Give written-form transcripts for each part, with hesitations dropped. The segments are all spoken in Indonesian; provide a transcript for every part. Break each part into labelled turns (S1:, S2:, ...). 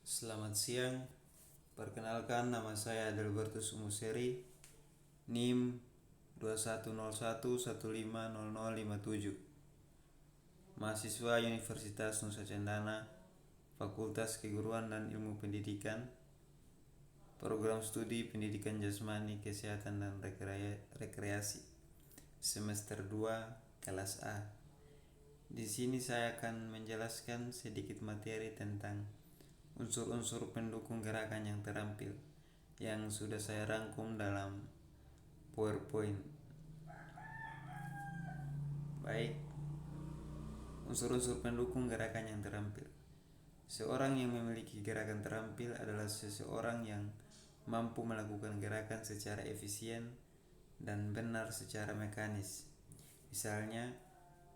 S1: Selamat siang, perkenalkan nama saya Adelbertus Umuseri, NIM 2101150057, mahasiswa Universitas Nusa Cendana, Fakultas Keguruan dan Ilmu Pendidikan, Program Studi Pendidikan Jasmani, Kesehatan dan Rekreasi, semester 2, kelas A. Di sini saya akan menjelaskan sedikit materi tentang unsur-unsur pendukung gerakan yang terampil yang sudah saya rangkum dalam PowerPoint. Baik, unsur-unsur pendukung gerakan yang terampil. Seorang yang memiliki gerakan terampil adalah seseorang yang mampu melakukan gerakan secara efisien dan benar secara mekanis. Misalnya,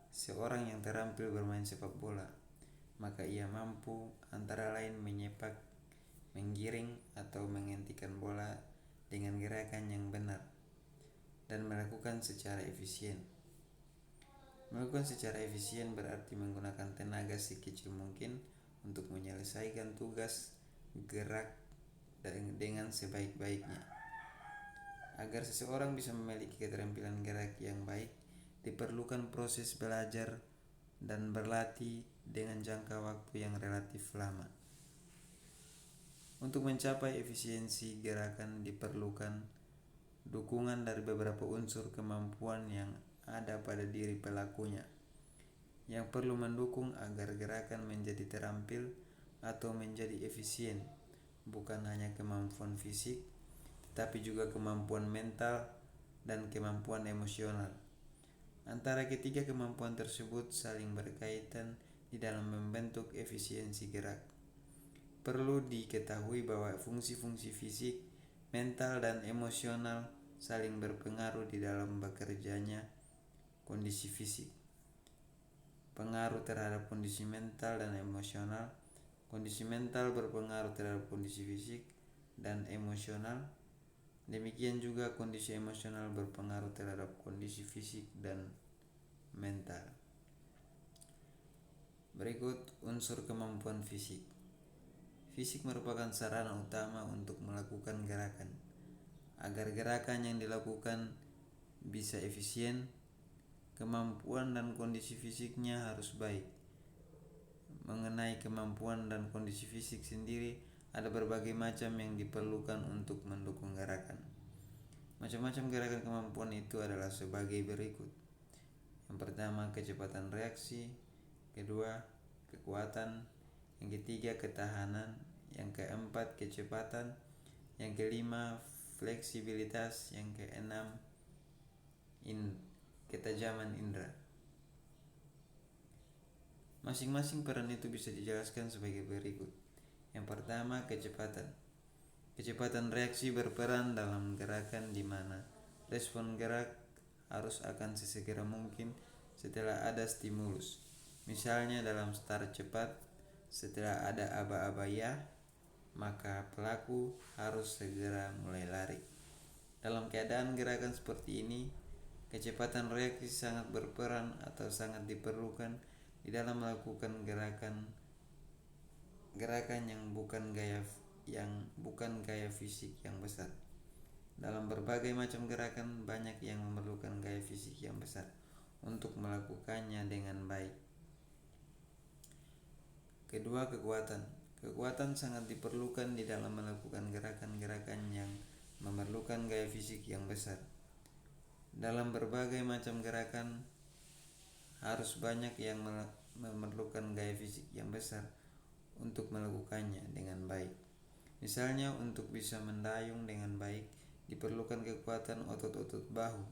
S1: seorang yang terampil bermain sepak bola, maka ia mampu antara lain menyepak, menggiring, atau menghentikan bola dengan gerakan yang benar dan melakukan secara efisien. Melakukan secara efisien berarti menggunakan tenaga sekecil mungkin untuk menyelesaikan tugas gerak dengan sebaik-baiknya. Agar seseorang bisa memiliki keterampilan gerak yang baik, diperlukan proses belajar dan berlatih dengan jangka waktu yang relatif lama. Untuk mencapai efisiensi gerakan diperlukan dukungan dari beberapa unsur kemampuan yang ada pada diri pelakunya, yang perlu mendukung agar gerakan menjadi terampil atau menjadi efisien. Bukan hanya kemampuan fisik, tetapi juga kemampuan mental dan kemampuan emosional. Antara ketiga kemampuan tersebut saling berkaitan di dalam membentuk efisiensi gerak. Perlu diketahui bahwa fungsi-fungsi fisik, mental, dan emosional saling berpengaruh di dalam bekerjanya kondisi fisik. Pengaruh terhadap kondisi mental dan emosional. Kondisi mental berpengaruh terhadap kondisi fisik dan emosional. Demikian juga kondisi emosional berpengaruh terhadap kondisi fisik dan mental. Berikut unsur kemampuan fisik. Fisik merupakan sarana utama untuk melakukan gerakan. Agar gerakan yang dilakukan bisa efisien, kemampuan dan kondisi fisiknya harus baik. Mengenai kemampuan dan kondisi fisik sendiri, ada berbagai macam yang diperlukan untuk mendukung gerakan. Macam-macam gerakan kemampuan itu adalah sebagai berikut. Yang pertama, kecepatan reaksi. Kedua, kekuatan. Yang ketiga, ketahanan. Yang keempat, kecepatan. Yang kelima, fleksibilitas. Yang keenam, ketajaman indera. Masing-masing peran itu bisa dijelaskan sebagai berikut. Yang pertama, kecepatan. Kecepatan reaksi berperan dalam gerakan di mana respon gerak harus akan sesegera mungkin setelah ada stimulus. Misalnya dalam start cepat, setelah ada aba-aba ya, maka pelaku harus segera mulai lari. Dalam keadaan gerakan seperti ini, kecepatan reaksi sangat berperan atau sangat diperlukan di dalam melakukan gerakan yang bukan gaya fisik yang besar. Dalam berbagai macam gerakan, banyak yang memerlukan gaya fisik yang besar untuk melakukannya dengan baik. Kedua, kekuatan. Kekuatan sangat diperlukan di dalam melakukan gerakan-gerakan yang memerlukan gaya fisik yang besar. Dalam berbagai macam gerakan, harus banyak yang memerlukan gaya fisik yang besar untuk melakukannya dengan baik. Misalnya, untuk bisa mendayung dengan baik, diperlukan kekuatan otot-otot bahu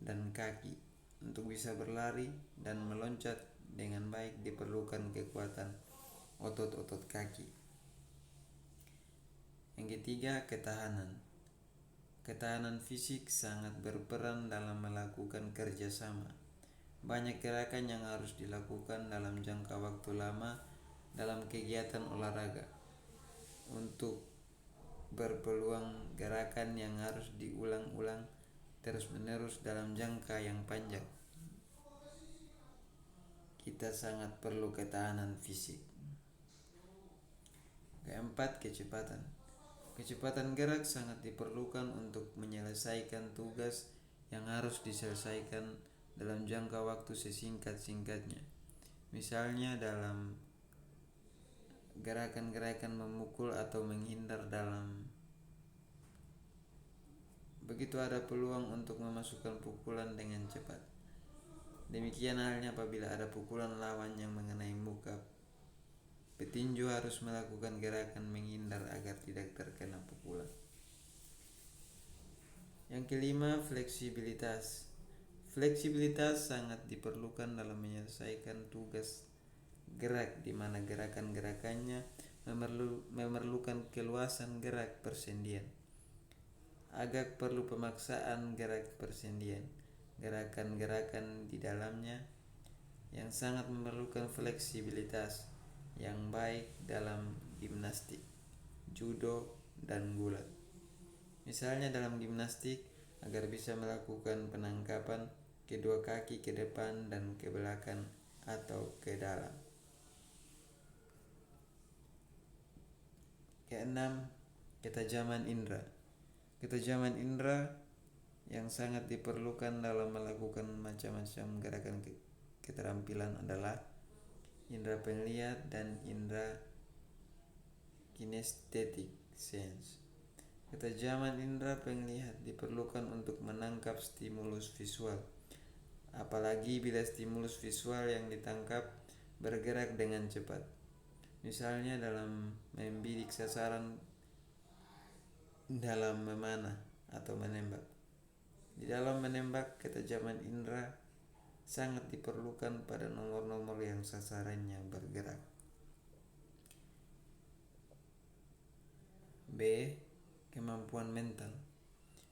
S1: dan kaki. Untuk bisa berlari dan meloncat dengan baik, diperlukan kekuatan otot-otot kaki. Yang ketiga, ketahanan. Ketahanan fisik sangat berperan dalam melakukan kerjasama. Banyak gerakan yang harus dilakukan dalam jangka waktu lama dalam kegiatan olahraga. Untuk berpeluang gerakan yang harus diulang-ulang terus-menerus dalam jangka yang panjang, kita sangat perlu ketahanan fisik. Keempat, kecepatan. Kecepatan gerak sangat diperlukan untuk menyelesaikan tugas yang harus diselesaikan dalam jangka waktu sesingkat-singkatnya. Misalnya dalam gerakan-gerakan memukul atau menghindar dalam. Begitu ada peluang untuk memasukkan pukulan dengan cepat. Demikian halnya apabila ada pukulan lawan yang mengenai muka. Petinju harus melakukan gerakan menghindar agar tidak terkena pukulan. Yang kelima, fleksibilitas. Fleksibilitas sangat diperlukan dalam menyelesaikan tugas gerak di mana gerakan-gerakannya memerlukan keluasan gerak persendian. Agak perlu pemaksaan gerak persendian. Gerakan-gerakan di dalamnya yang sangat memerlukan fleksibilitas yang baik dalam gimnastik, judo, dan gulat. Misalnya dalam gimnastik, agar bisa melakukan penangkapan kedua kaki ke depan dan ke belakang atau ke dalam. Keenam, ketajaman indera. Ketajaman indera yang sangat diperlukan dalam melakukan macam-macam gerakan keterampilan adalah indera penglihat dan indera kinestetik sense. Ketajaman indera penglihat diperlukan untuk menangkap stimulus visual, apalagi bila stimulus visual yang ditangkap bergerak dengan cepat. Misalnya dalam membidik sasaran dalam memanah atau menembak. Di dalam menembak, ketajaman indera sangat diperlukan pada nomor-nomor yang sasarannya bergerak. B. Kemampuan mental.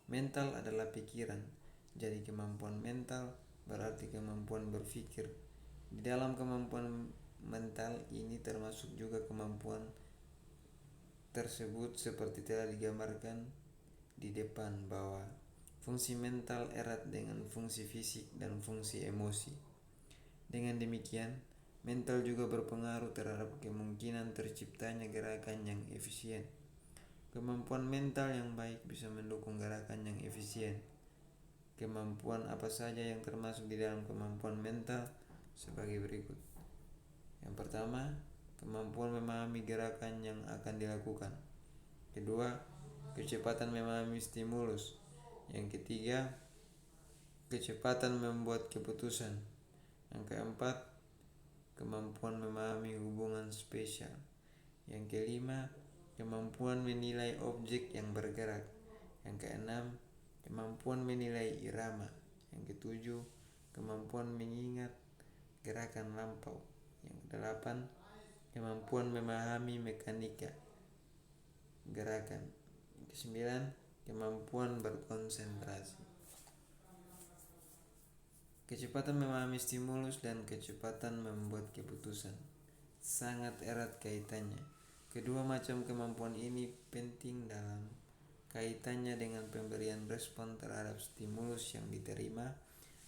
S1: Mental adalah pikiran, jadi kemampuan mental berarti kemampuan berpikir. Di dalam kemampuan mental ini termasuk juga kemampuan tersebut seperti telah digambarkan di depan bahwa fungsi mental erat dengan fungsi fisik dan fungsi emosi. Dengan demikian, mental juga berpengaruh terhadap kemungkinan terciptanya gerakan yang efisien. Kemampuan mental yang baik bisa mendukung gerakan yang efisien. Kemampuan apa saja yang termasuk di dalam kemampuan mental sebagai berikut. Yang pertama, kemampuan memahami gerakan yang akan dilakukan. Kedua, kecepatan memahami stimulus. Yang ketiga, kecepatan membuat keputusan. Yang keempat, kemampuan memahami hubungan spesial. Yang kelima, kemampuan menilai objek yang bergerak. Yang keenam, kemampuan menilai irama. Yang ketujuh, kemampuan mengingat gerakan lampau. Yang kedelapan, kemampuan memahami mekanika gerakan. Yang kesembilan, kemampuan berkonsentrasi. Kecepatan memahami stimulus dan kecepatan membuat keputusan sangat erat kaitannya. Kedua macam kemampuan ini penting dalam kaitannya dengan pemberian respon terhadap stimulus yang diterima.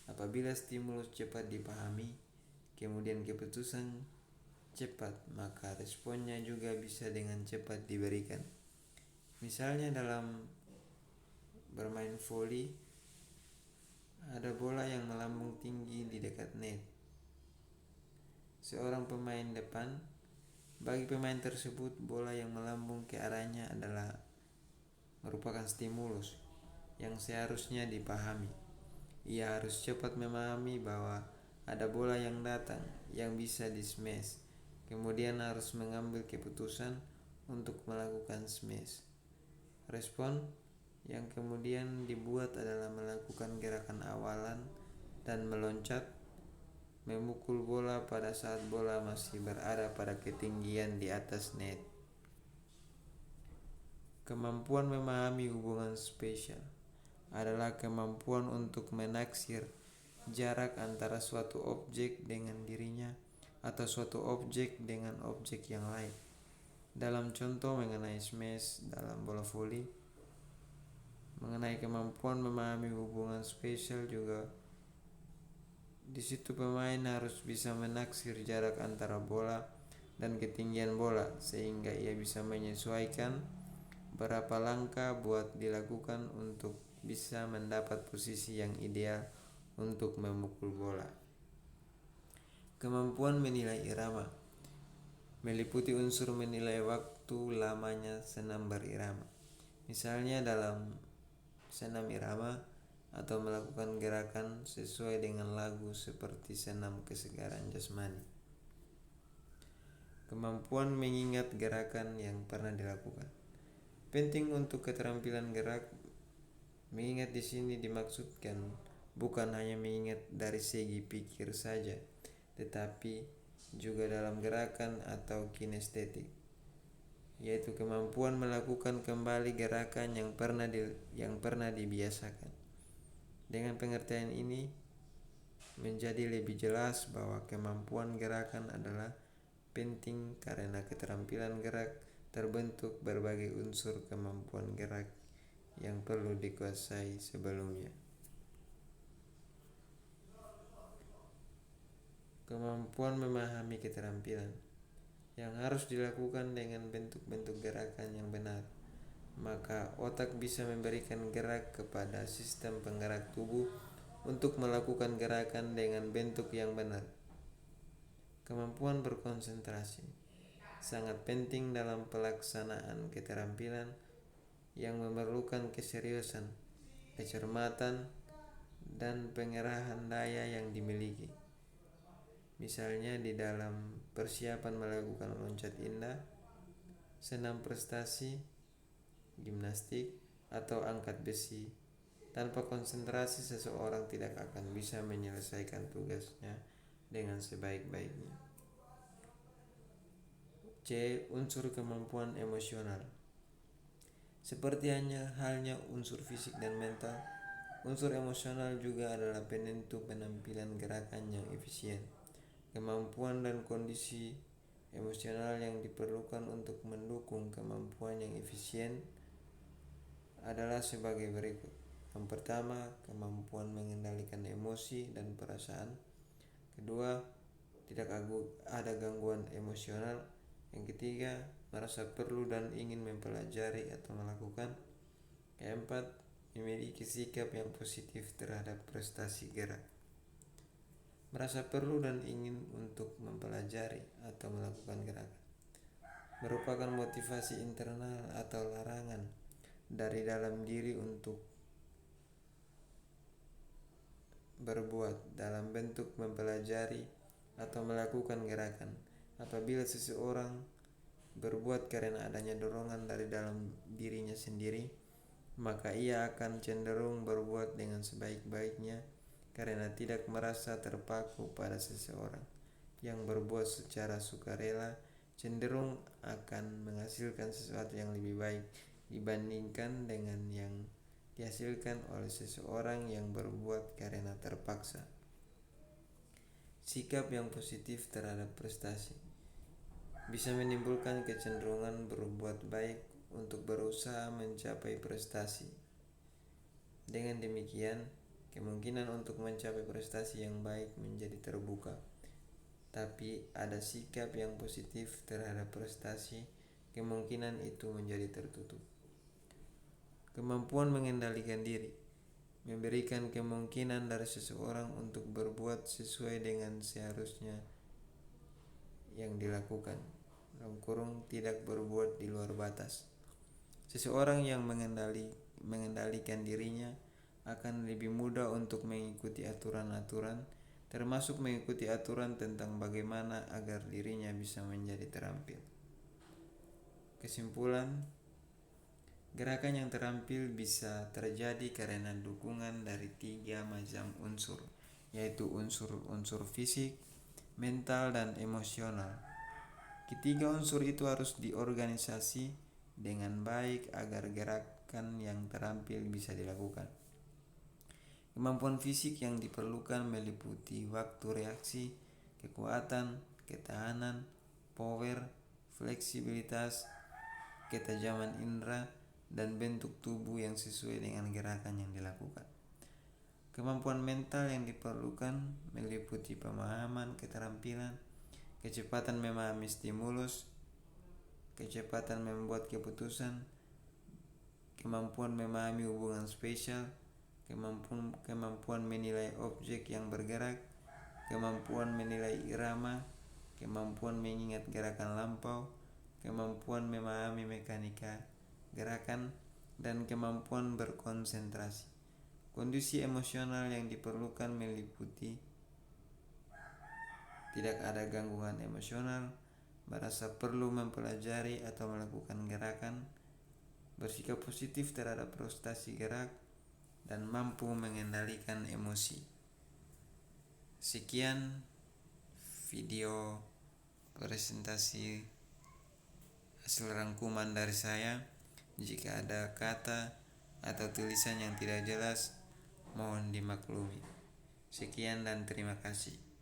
S1: Apabila stimulus cepat dipahami, kemudian keputusan cepat, maka responnya juga bisa dengan cepat diberikan. Misalnya dalam bermain voli, ada bola yang melambung tinggi di dekat net. Seorang pemain depan, bagi pemain tersebut bola yang melambung ke arahnya adalah merupakan stimulus yang seharusnya dipahami. Ia harus cepat memahami bahwa ada bola yang datang yang bisa di-smash. Kemudian harus mengambil keputusan untuk melakukan smash. Respon yang kemudian dibuat adalah melakukan gerakan awalan dan meloncat, memukul bola pada saat bola masih berada pada ketinggian di atas net. Kemampuan memahami hubungan spesial adalah kemampuan untuk menaksir jarak antara suatu objek dengan dirinya atau suatu objek dengan objek yang lain. Dalam contoh mengenai smash dalam bola voli, mengenai kemampuan memahami hubungan spesial juga di situ pemain harus bisa menaksir jarak antara bola dan ketinggian bola, sehingga ia bisa menyesuaikan berapa langkah buat dilakukan untuk bisa mendapat posisi yang ideal untuk memukul bola. Kemampuan menilai irama meliputi unsur menilai waktu lamanya senam berirama. Misalnya dalam senam irama atau melakukan gerakan sesuai dengan lagu seperti senam kesegaran jasmani. Kemampuan mengingat gerakan yang pernah dilakukan. Penting untuk keterampilan gerak. Mengingat di sini dimaksudkan bukan hanya mengingat dari segi pikir saja, tetapi juga dalam gerakan atau kinestetik, yaitu kemampuan melakukan kembali gerakan yang pernah dibiasakan. Dengan pengertian ini menjadi lebih jelas bahwa kemampuan gerakan adalah penting karena keterampilan gerak terbentuk berbagai unsur kemampuan gerak yang perlu dikuasai sebelumnya. Kemampuan memahami keterampilan yang harus dilakukan dengan bentuk-bentuk gerakan yang benar, maka otak bisa memberikan gerak kepada sistem penggerak tubuh untuk melakukan gerakan dengan bentuk yang benar. Kemampuan berkonsentrasi sangat penting dalam pelaksanaan keterampilan yang memerlukan keseriusan, kecermatan, dan pengerahan daya yang dimiliki. Misalnya di dalam persiapan melakukan loncat indah, senam prestasi, gimnastik, atau angkat besi. Tanpa konsentrasi seseorang tidak akan bisa menyelesaikan tugasnya dengan sebaik-baiknya. C. Unsur kemampuan emosional. Seperti halnya unsur fisik dan mental, unsur emosional juga adalah penentu penampilan gerakan yang efisien. Kemampuan dan kondisi emosional yang diperlukan untuk mendukung kemampuan yang efisien adalah sebagai berikut. Yang pertama, kemampuan mengendalikan emosi dan perasaan. Kedua, tidak ada gangguan emosional. Yang ketiga, merasa perlu dan ingin mempelajari atau melakukan. Keempat, memiliki sikap yang positif terhadap prestasi gerak. Merasa perlu dan ingin untuk mempelajari atau melakukan gerakan merupakan motivasi internal atau larangan dari dalam diri untuk berbuat dalam bentuk mempelajari atau melakukan gerakan. Apabila seseorang berbuat karena adanya dorongan dari dalam dirinya sendiri, maka ia akan cenderung berbuat dengan sebaik-baiknya karena tidak merasa terpaku pada seseorang. Yang berbuat secara sukarela cenderung akan menghasilkan sesuatu yang lebih baik dibandingkan dengan yang dihasilkan oleh seseorang yang berbuat karena terpaksa. Sikap yang positif terhadap prestasi bisa menimbulkan kecenderungan berbuat baik untuk berusaha mencapai prestasi. Dengan demikian, kemungkinan untuk mencapai prestasi yang baik menjadi terbuka. Tapi ada sikap yang positif terhadap prestasi, kemungkinan itu menjadi tertutup. Kemampuan mengendalikan diri memberikan kemungkinan dari seseorang untuk berbuat sesuai dengan seharusnya yang dilakukan, tidak berbuat di luar batas. Seseorang yang mengendalikan dirinya akan lebih mudah untuk mengikuti aturan-aturan, termasuk mengikuti aturan tentang bagaimana agar dirinya bisa menjadi terampil. Kesimpulan, gerakan yang terampil bisa terjadi karena dukungan dari 3 macam unsur, yaitu unsur fisik, mental, dan emosional. Ketiga unsur itu harus diorganisasi dengan baik agar gerakan yang terampil bisa dilakukan. Kemampuan fisik yang diperlukan meliputi waktu reaksi, kekuatan, ketahanan, power, fleksibilitas, ketajaman indera, dan bentuk tubuh yang sesuai dengan gerakan yang dilakukan. Kemampuan mental yang diperlukan meliputi pemahaman keterampilan, kecepatan memahami stimulus, kecepatan membuat keputusan, kemampuan memahami hubungan spesial, kemampuan menilai objek yang bergerak, kemampuan menilai irama, kemampuan mengingat gerakan lampau, kemampuan memahami mekanika gerakan, dan kemampuan berkonsentrasi. Kondisi emosional yang diperlukan meliputi tidak ada gangguan emosional, merasa perlu mempelajari atau melakukan gerakan, bersikap positif terhadap prestasi gerak, dan mampu mengendalikan emosi. Sekian video presentasi hasil rangkuman dari saya. Jika ada kata atau tulisan yang tidak jelas, mohon dimaklumi. Sekian dan terima kasih.